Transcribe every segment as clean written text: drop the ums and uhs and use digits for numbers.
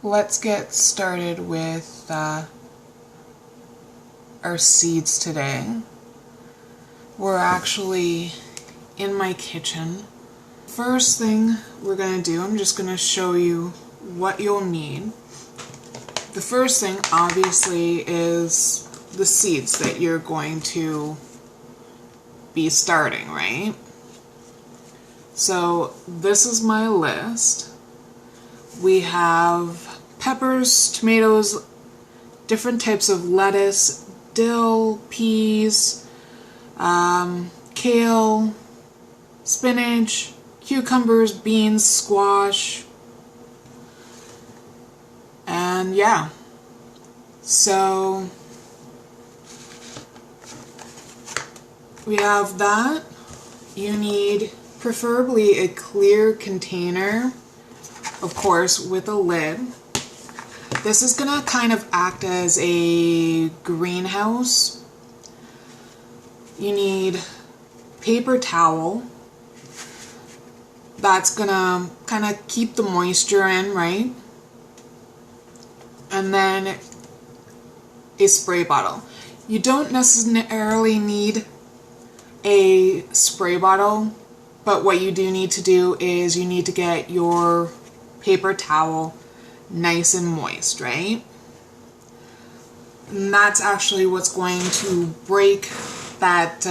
let's get started with our seeds today. We're actually in my kitchen. First thing we're going to do, I'm just going to show you what you'll need. The first thing obviously is the seeds that you're going to be starting, right? So this is my list. We have peppers, tomatoes, different types of lettuce, dill, peas, kale, spinach, cucumbers, beans, squash, and yeah. So we have that. You need preferably a clear container, of course, with a lid. This is gonna kind of act as a greenhouse. You need paper towel. That's gonna kind of keep the moisture in, right? And then a spray bottle. You don't necessarily need a spray bottle, but what you do need to do is you need to get your paper towel nice and moist, right? And that's actually what's going to break that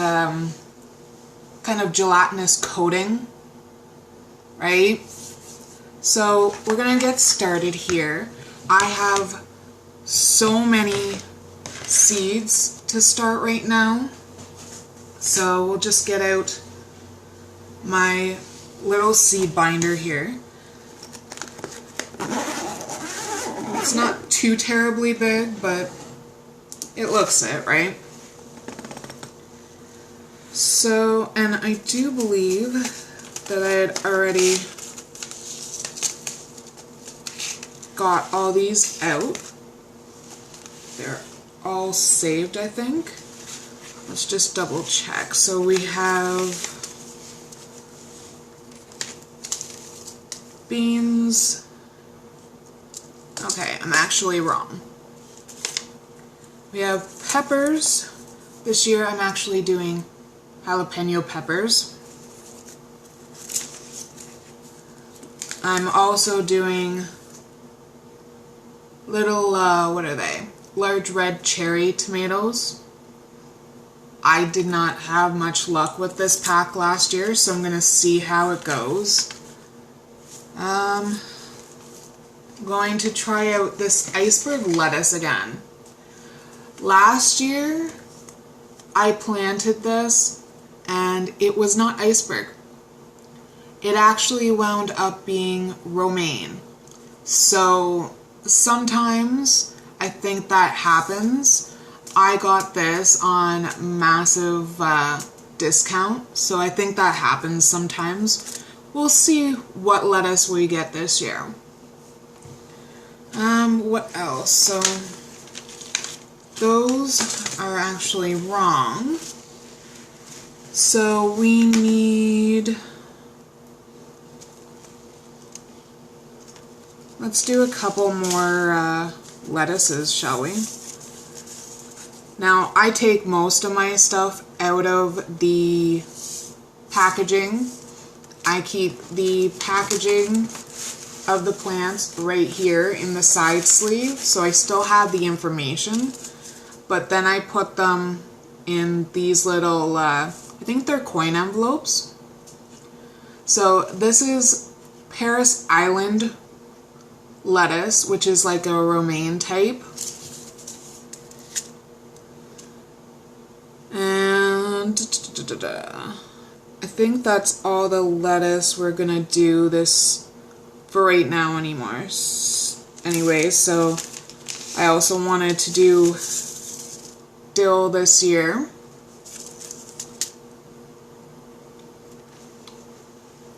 kind of gelatinous coating, right? So we're gonna get started here. I have so many seeds to start right now, so we'll just get out my little seed binder here. It's not too terribly big, but it looks it, right? So, and I do believe that I had already got all these out. They're all saved, I think. Let's just double check. So we have beans. Okay, I'm actually wrong. We have peppers. This year I'm actually doing jalapeno peppers. I'm also doing little, what are they? Large red cherry tomatoes. I did not have much luck with this pack last year, so I'm gonna see how it goes. I'm going to try out this iceberg lettuce again. Last year, I planted this and it was not iceberg. It actually wound up being romaine. So sometimes I think that happens. I got this on massive discount, so I think that happens sometimes. We'll see what lettuce we get this year. What else? So those are actually wrong. So we need, let's do a couple more lettuces, shall we? Now, I take most of my stuff out of the packaging. I keep the packaging of the plants right here in the side sleeve, so I still have the information, but then I put them in these little, I think they're coin envelopes. So this is Paris Island lettuce, which is like a romaine type. And I think that's all the lettuce we're gonna do this for right now anymore. Anyway, so I also wanted to do dill this year.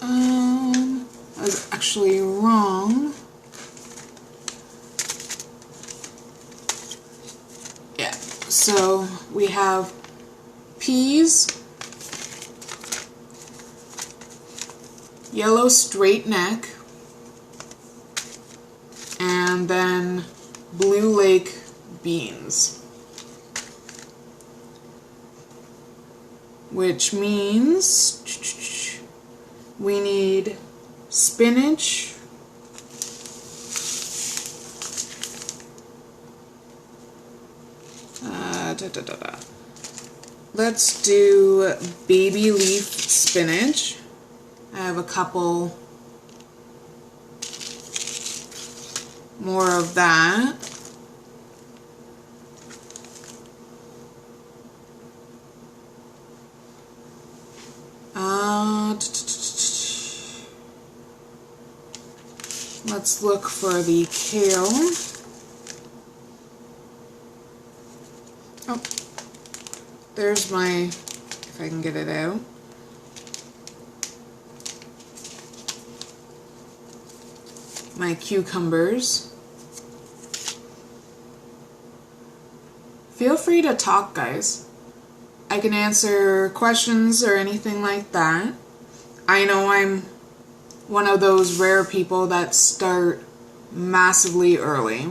I was actually wrong. Yeah, so we have peas, yellow straight neck, and and then Blue Lake beans, which means we need spinach, Let's do baby leaf spinach. I have a couple more of that. Let's look for the kale. Oh, there's my, if I can get it out. My cucumbers. Feel free to talk, guys. I can answer questions or anything like that. I know I'm one of those rare people that start massively early.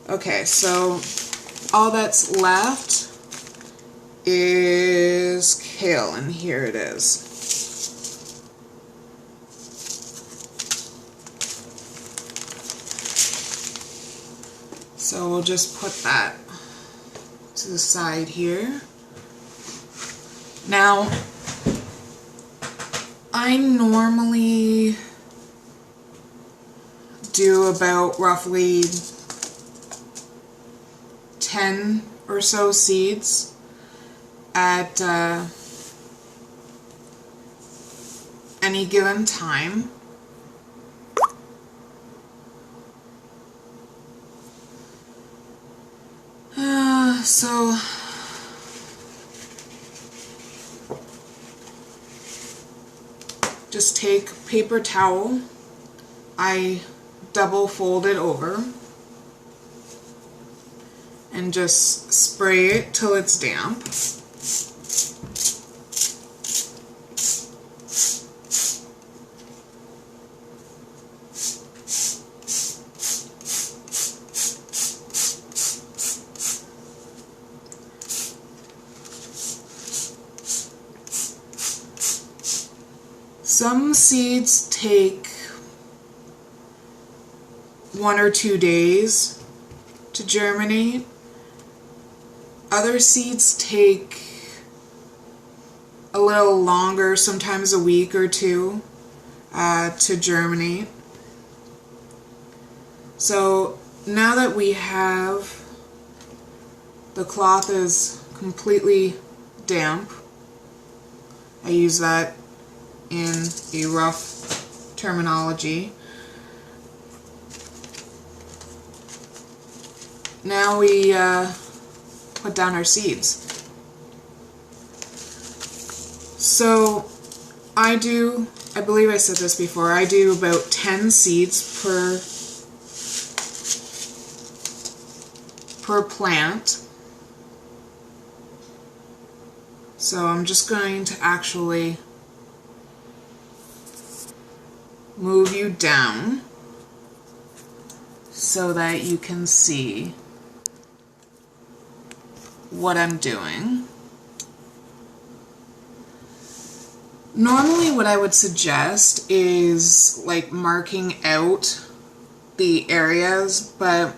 Okay, so all that's left is kale, and here it is. So we'll just put that to the side here. Now, I normally do about roughly 10 or so seeds at any given time. So just take paper towel, I double fold it over and just spray it till it's damp. Some seeds take 1 or 2 days to germinate. Other seeds take a little longer, sometimes a week or two, to germinate. So now that we have, the cloth is completely damp, I use that in a rough terminology. Now we put down our seeds. So I believe I said this before, I do about 10 seeds per plant. So I'm just going to actually move you down so that you can see what I'm doing. Normally what I would suggest is like marking out the areas, but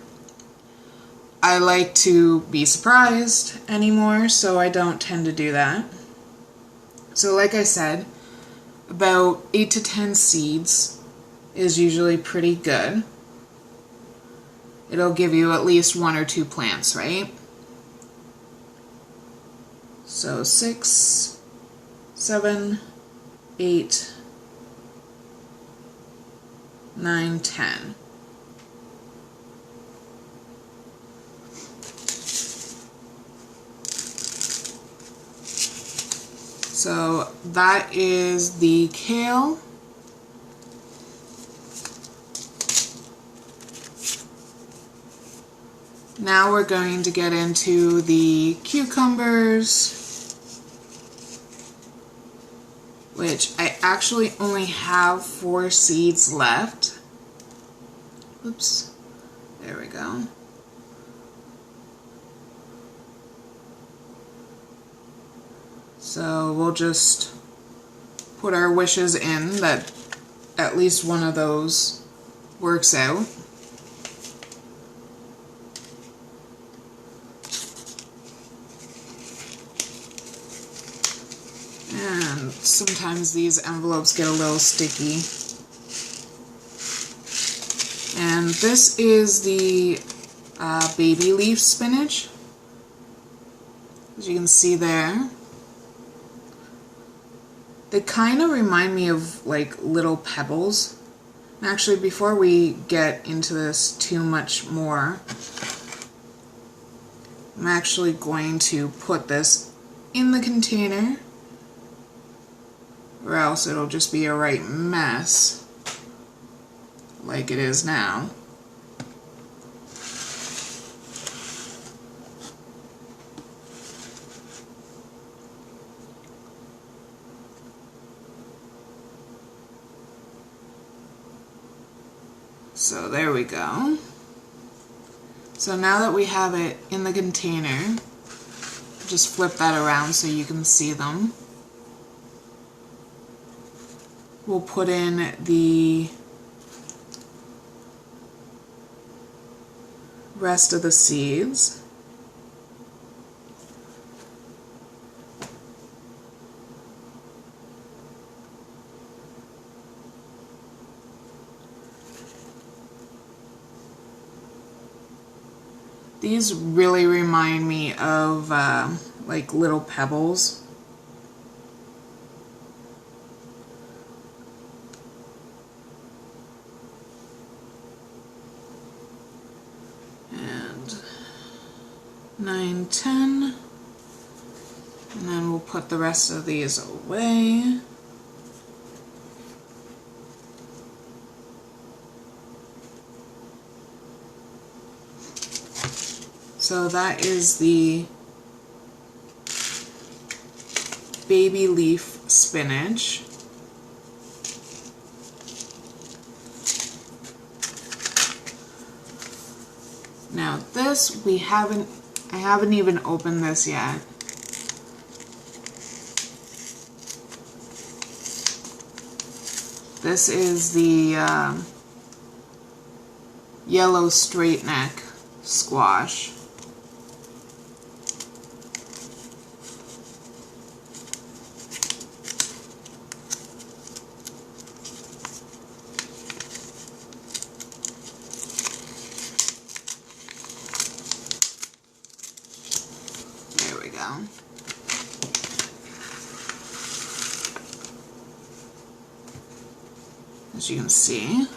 I like to be surprised anymore, so I don't tend to do that. So like I said, about 8 to 10 seeds is usually pretty good. It'll give you at least 1 or 2 plants, right? So 6, 7, 8, 9, 10. So that is the kale. Now we're going to get into the cucumbers. which I actually only have 4 seeds left. Oops, there we go. So we'll just put our wishes in that at least one of those works out. And sometimes these envelopes get a little sticky. And this is the baby leaf spinach, as you can see there. They kind of remind me of like little pebbles. And actually, before we get into this too much more, I'm actually going to put this in the container, or else it'll just be a right mess like it is now. So there we go. So now that we have it in the container, just flip that around so you can see them. We'll put in the rest of the seeds. These really remind me of like little pebbles. And 9, 10. And then we'll put the rest of these away. So that is the baby leaf spinach. Now this I haven't even opened this yet. This is the yellow straight neck squash. As you can see,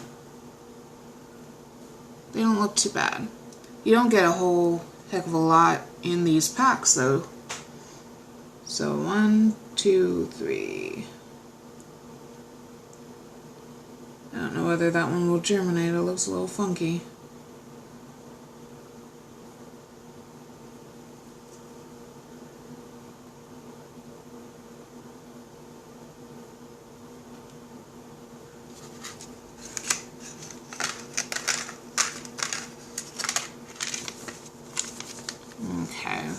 they don't look too bad. You don't get a whole heck of a lot in these packs though. So 1, 2, 3. I don't know whether that one will germinate. It looks a little funky. Okay.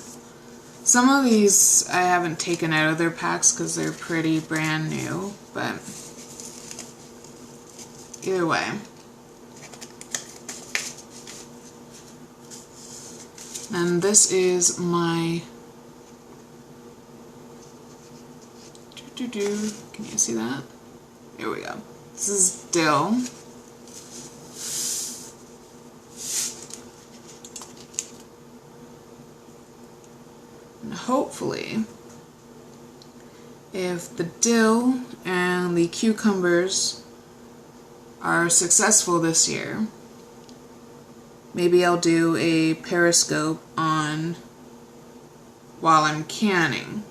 Some of these I haven't taken out of their packs because they're pretty brand new, but either way. And this is my can you see that? There we go. This is dill. And hopefully, if the dill and the cucumbers are successful this year, maybe I'll do a Periscope on while I'm canning.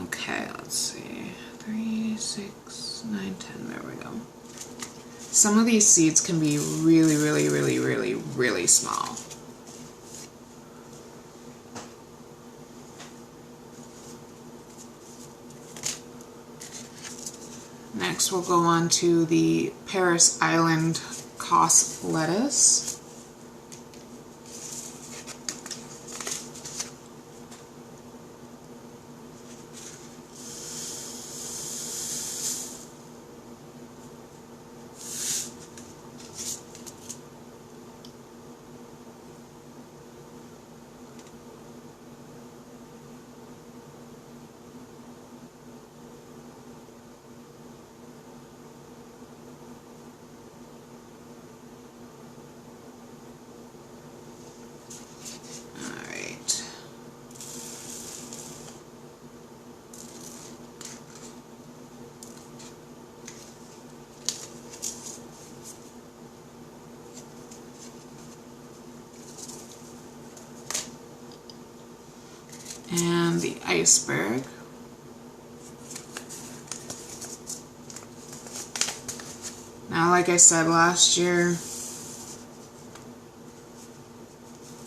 Okay, let's see. 6, 9, 10, there we go. Some of these seeds can be really, really, really, really, really small. Next we'll go on to the Paris Island Cos lettuce. And the iceberg. Now, like I said last year,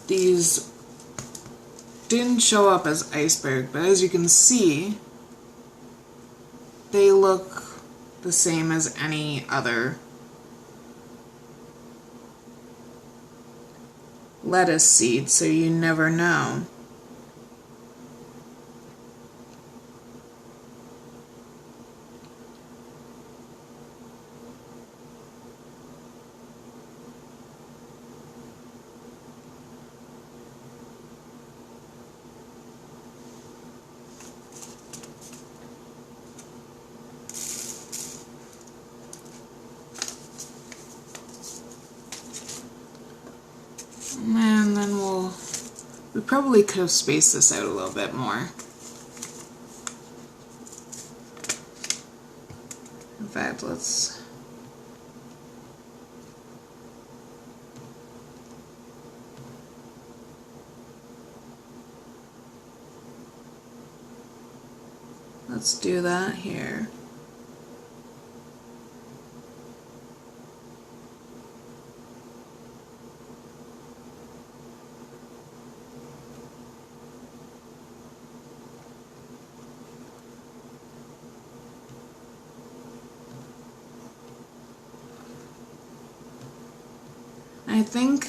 these didn't show up as iceberg, but as you can see, they look the same as any other lettuce seed, so you never know. And then we probably could have spaced this out a little bit more. In fact, let's do that here. I think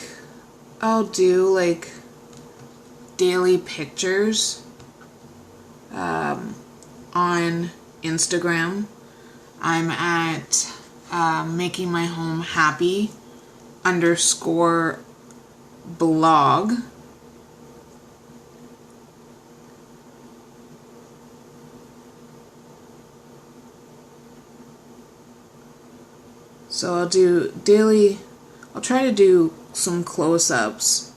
I'll do like daily pictures on Instagram. I'm at making my home happy _blog. So I'll do daily, I'll try to do some close-ups.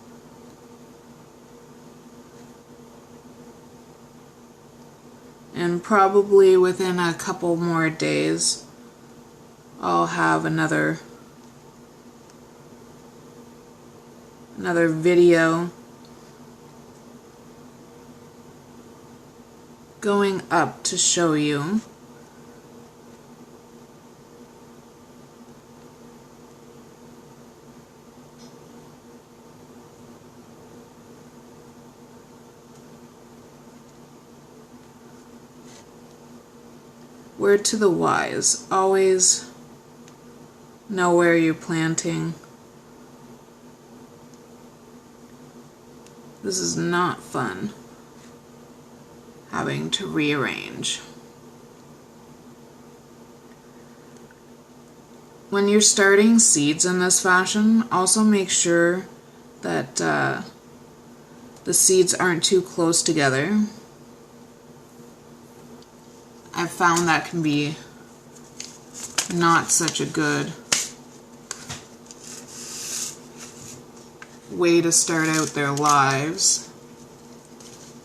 And probably within a couple more days, I'll have another video going up to show you. Word to the wise, always know where you're planting. This is not fun, having to rearrange. When you're starting seeds in this fashion, also make sure that the seeds aren't too close together. I've found that can be not such a good way to start out their lives.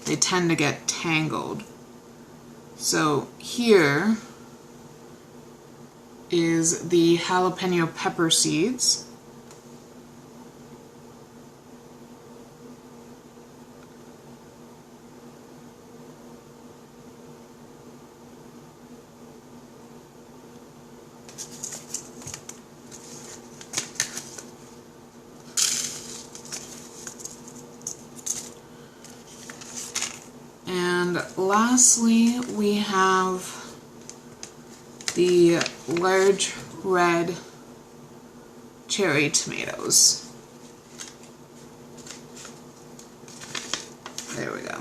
They tend to get tangled. So here is the jalapeno pepper seeds. lastly, we have the large red cherry tomatoes. There we go.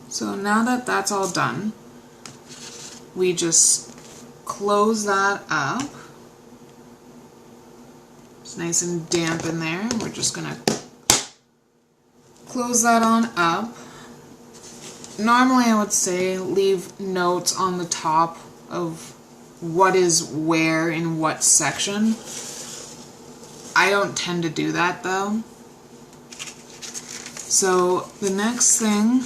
So now that that's all done, we just close that up. It's nice and damp in there. We're just gonna close that on up. Normally I would say leave notes on the top of what is where in what section. I don't tend to do that though. So the next thing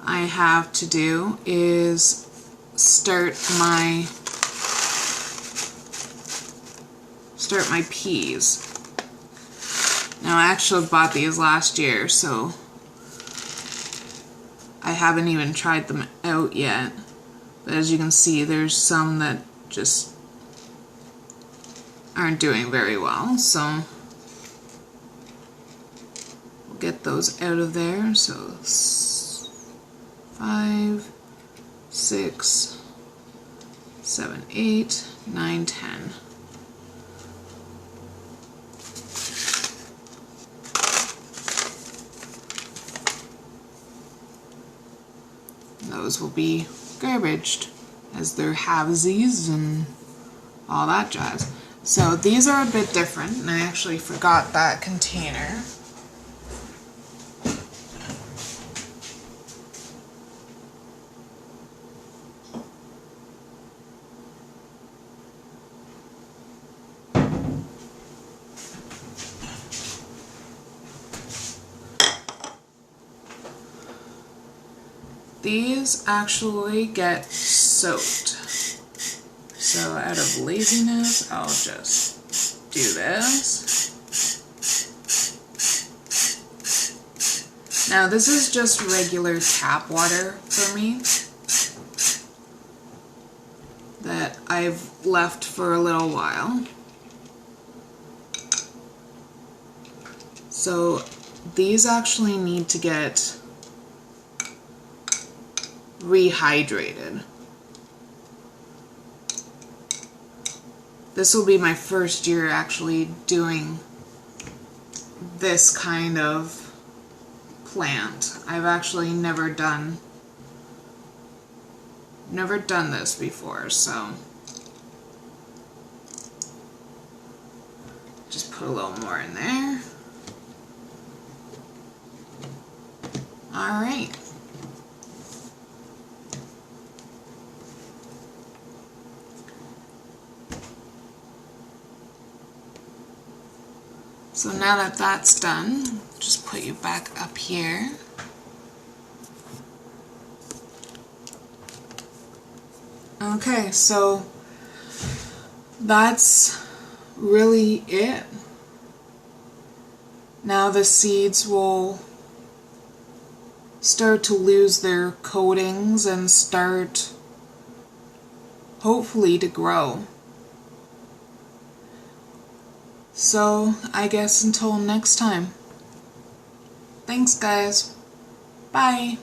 I have to do is start my peas. Now I actually bought these last year, so I haven't even tried them out yet. But as you can see, there's some that just aren't doing very well, so we'll get those out of there. So 5, 6, 7, 8, 9, 10. Those will be garbaged as they're halvesies and all that jazz. So these are a bit different, and I actually forgot that container. These actually get soaked. So out of laziness, I'll just do this. Now this is just regular tap water for me that I've left for a little while. So these actually need to get rehydrated. This will be my first year actually doing this kind of plant. I've actually never done this before, so just put a little more in there. All right. So now that that's done, just put you back up here. Okay, so that's really it. Now the seeds will start to lose their coatings and start hopefully to grow. So I guess until next time. Thanks guys. Bye.